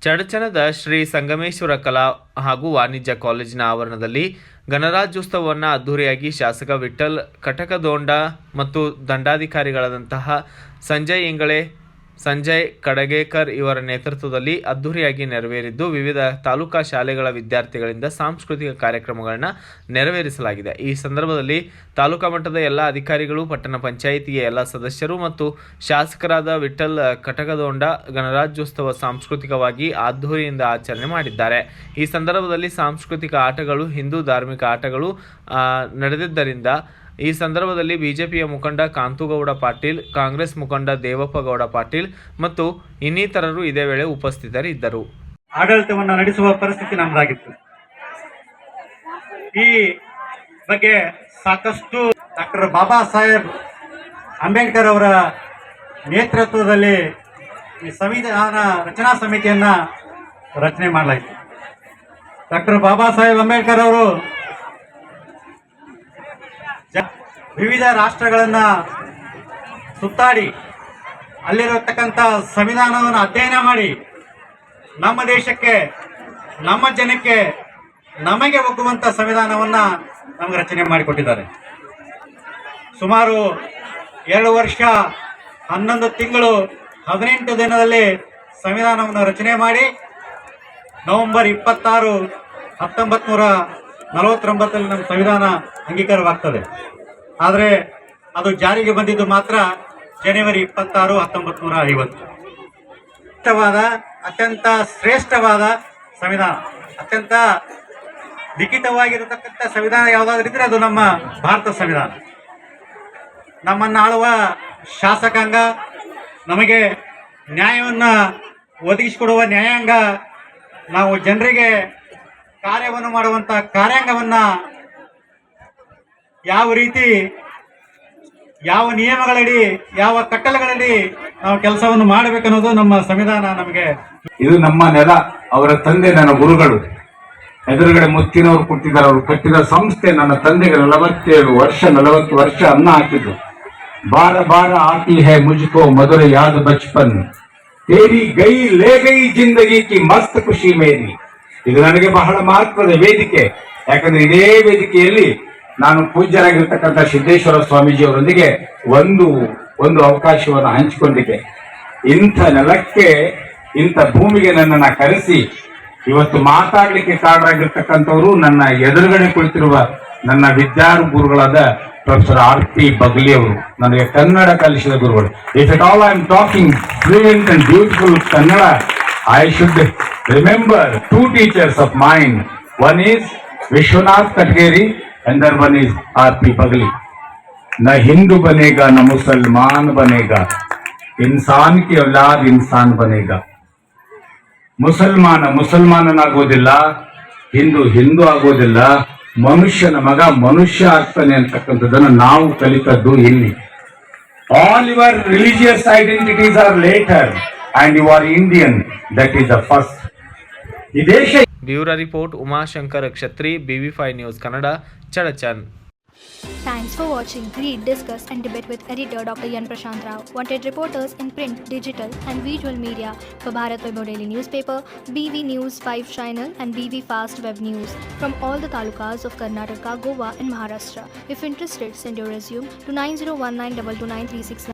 ಚಡಚಣದ ಶ್ರೀ ಸಂಗಮೇಶ್ವರ ಕಲಾ ಹಾಗೂ ವಾಣಿಜ್ಯ ಕಾಲೇಜಿನ ಆವರಣದಲ್ಲಿ ಗಣರಾಜ್ಯೋತ್ಸವವನ್ನು ಅದ್ದೂರಿಯಾಗಿ ಶಾಸಕ ವಿಠ್ಠಲ್ ಕಟಕದೊಂಡ ಮತ್ತು ದಂಡಾಧಿಕಾರಿಗಳಾದಂತಹ ಸಂಜಯ್ ಇಂಗಳೆ, ಸಂಜಯ್ ಕಡಗೇಕರ್ ಇವರ ನೇತೃತ್ವದಲ್ಲಿ ಅದ್ದೂರಿಯಾಗಿ ನೆರವೇರಿದ್ದು, ವಿವಿಧ ತಾಲೂಕಾ ಶಾಲೆಗಳ ವಿದ್ಯಾರ್ಥಿಗಳಿಂದ ಸಾಂಸ್ಕೃತಿಕ ಕಾರ್ಯಕ್ರಮಗಳನ್ನು ನೆರವೇರಿಸಲಾಗಿದೆ. ಈ ಸಂದರ್ಭದಲ್ಲಿ ತಾಲೂಕಾ ಮಟ್ಟದ ಎಲ್ಲ ಅಧಿಕಾರಿಗಳು, ಪಟ್ಟಣ ಪಂಚಾಯಿತಿಯ ಎಲ್ಲ ಸದಸ್ಯರು ಮತ್ತು ಶಾಸಕರಾದ ವಿಠ್ಠಲ್ ಕಟಕದೊಂಡ ಗಣರಾಜ್ಯೋತ್ಸವ ಸಾಂಸ್ಕೃತಿಕವಾಗಿ ಅದ್ದೂರಿಯಿಂದ ಆಚರಣೆ ಮಾಡಿದ್ದಾರೆ. ಈ ಸಂದರ್ಭದಲ್ಲಿ ಸಾಂಸ್ಕೃತಿಕ ಆಟಗಳು, ಹಿಂದೂ ಧಾರ್ಮಿಕ ಆಟಗಳು ನಡೆದಿದ್ದರಿಂದ ಈ ಸಂದರ್ಭದಲ್ಲಿ ಬಿಜೆಪಿಯ ಮುಖಂಡ ಕಾಂತುಗೌಡ ಪಾಟೀಲ್, ಕಾಂಗ್ರೆಸ್ ಮುಖಂಡ ದೇವಪ್ಪ ಗೌಡ ಪಾಟೀಲ್ ಮತ್ತು ಇನ್ನಿತರರು ಇದೇ ವೇಳೆ ಉಪಸ್ಥಿತರಿದ್ದರು. ಆಡಳಿತವನ್ನು ನಡೆಸುವ ಪರಿಸ್ಥಿತಿ ನಮ್ಮದಾಗಿತ್ತು. ಈ ಬಗ್ಗೆ ಸಾಕಷ್ಟು ಡಾಕ್ಟರ್ ಬಾಬಾ ಸಾಹೇಬ್ ಅಂಬೇಡ್ಕರ್ ಅವರ ನೇತೃತ್ವದಲ್ಲಿ ಈ ಸಂವಿಧಾನ ರಚನಾ ಸಮಿತಿಯನ್ನ ರಚನೆ ಮಾಡಲಾಯಿತು. ಡಾಕ್ಟರ್ ಬಾಬಾ ಸಾಹೇಬ್ ಅಂಬೇಡ್ಕರ್ ಅವರು ವಿವಿಧ ರಾಷ್ಟ್ರಗಳನ್ನ ಸುತ್ತಾಡಿ ಅಲ್ಲಿರತಕ್ಕಂಥ ಸಂವಿಧಾನವನ್ನು ಅಧ್ಯಯನ ಮಾಡಿ ನಮ್ಮ ದೇಶಕ್ಕೆ, ನಮ್ಮ ಜನಕ್ಕೆ, ನಮಗೆ ಒಗ್ಗುವಂಥ ಸಂವಿಧಾನವನ್ನ ನಮಗೆ ರಚನೆ ಮಾಡಿಕೊಟ್ಟಿದ್ದಾರೆ. ಸುಮಾರು 2 ವರ್ಷ 11 ತಿಂಗಳು 18 ದಿನದಲ್ಲಿ ಸಂವಿಧಾನವನ್ನು ರಚನೆ ಮಾಡಿ ನವೆಂಬರ್ 26, 1949 ನಮ್ಮ ಸಂವಿಧಾನ ಅಂಗೀಕಾರವಾಗ್ತದೆ. ಆದರೆ ಅದು ಜಾರಿಗೆ ಬಂದಿದ್ದು ಮಾತ್ರ ಜನವರಿ 26, 1950. ಅತ್ಯಂತ ಶ್ರೇಷ್ಠವಾದ ಸಂವಿಧಾನ, ಅತ್ಯಂತ ಲಿಖಿತವಾಗಿರತಕ್ಕಂಥ ಸಂವಿಧಾನ ಯಾವುದಾದ್ರೂ ಇದ್ರೆ ಅದು ನಮ್ಮ ಭಾರತ ಸಂವಿಧಾನ. ನಮ್ಮನ್ನು ಆಳುವ ಶಾಸಕಾಂಗ, ನಮಗೆ ನ್ಯಾಯವನ್ನು ಒದಗಿಸಿಕೊಡುವ ನ್ಯಾಯಾಂಗ, ನಾವು ಜನರಿಗೆ ಕಾರ್ಯವನ್ನು ಮಾಡುವಂಥ ಕಾರ್ಯಾಂಗವನ್ನ ಯಾವ ರೀತಿ, ಯಾವ ನಿಯಮಗಳಡಿ, ಯಾವ ಕಟ್ಟಳೆಗಳಲ್ಲಿ ನಾವು ಕೆಲಸವನ್ನು ಮಾಡಬೇಕನ್ನೋದು ನಮ್ಮ ಸಂವಿಧಾನ ನಮಗೆ. ಇದು ನಮ್ಮ ನೆಲ, ಅವರ ತಂದೆ ನನ್ನ ಗುರುಗಳು, ಎದುರುಗಡೆ ಮುತ್ತಿನವರು ಕೊಟ್ಟಿದ್ದಾರೆ. ಅವರು ಕಟ್ಟಿದ ಸಂಸ್ಥೆ ನನ್ನ ತಂದೆಗೆ 40 ವರ್ಷ ಅನ್ನ ಹಾಕಿದ್ದು. ಬಾರ ಬಾರ ಆತಿ ಹೈ ಮುಜ್ಕೋ ಮಧುರ ಯಾದ್ ಬಚ್ಪನ್, ತೇರಿ ಗೈ ಲೇ ಗೈ ಜಿಂದಗಿ ಕಿ ಮಸ್ತ್ ಖುಷಿ ಮೇರಿ. ಇದು ನನಗೆ ಬಹಳ ಮಹತ್ವದ ವೇದಿಕೆ. ಯಾಕಂದ್ರೆ ಇದೇ ವೇದಿಕೆಯಲ್ಲಿ ನಾನು ಪೂಜ್ಯರಾಗಿರ್ತಕ್ಕಂಥ ಸಿದ್ದೇಶ್ವರ ಸ್ವಾಮೀಜಿ ಅವರೊಂದಿಗೆ ಒಂದು ಅವಕಾಶವನ್ನು ಹಂಚಿಕೊಂಡಿದ್ದೆ. ಇಂಥ ನೆಲಕ್ಕೆ, ಇಂಥ ಭೂಮಿಗೆ ನನ್ನನ್ನು ಕರೆಸಿ ಇವತ್ತು ಮಾತಾಡ್ಲಿಕ್ಕೆ ಕಾರಣರಾಗಿರ್ತಕ್ಕಂಥವರು ನನ್ನ ಎದುರುಗಡೆ ಕುಳಿತಿರುವ ನನ್ನ ಗುರುಗಳಾದ ಪ್ರೊಫೆಸರ್ RP ಬಗ್ಲಿ ಅವರು, ನನಗೆ ಕನ್ನಡ ಕಲಿಸಿದ ಗುರುಗಳು. If it all I am talking fluent and beautiful Kannada, I should remember 2 teachers of mine. One is Vishwanath Katgeri and then one is RP Bagli. न हिंदू बनेगा न मुसलमान बनेगा, इंसान की औलाद इंसान बनेगा. ಮುಸಲ್ಮಾನನಾಗೋದಿಲ್ಲ, ಹಿಂದೂ ಆಗೋದಿಲ್ಲ, ಮನುಷ್ಯನ ಮಗ ಮನುಷ್ಯ ಆಗ್ತಾನೆ ಅಂತಕ್ಕಂಥದ್ದನ್ನು ನಾವು ಕಲಿತದ್ದು ಇಲ್ಲಿ. All your religious identities are later and you are Indian, that is the first. ಈ ದೇಶ. Bureau report Umashankar Kshatri, BV5 news Kannada, Chadchan. Thanks for watching. Read, discuss and debate with editor Dr. Yan Prashant Rao. Wanted reporters in print, digital and visual media for Bharat Vaibhav Daily Newspaper, BV News 5 Channel and BV Fast Web News from all the talukas of Karnataka, Goa and Maharashtra. If interested, send your resume to 9019229369.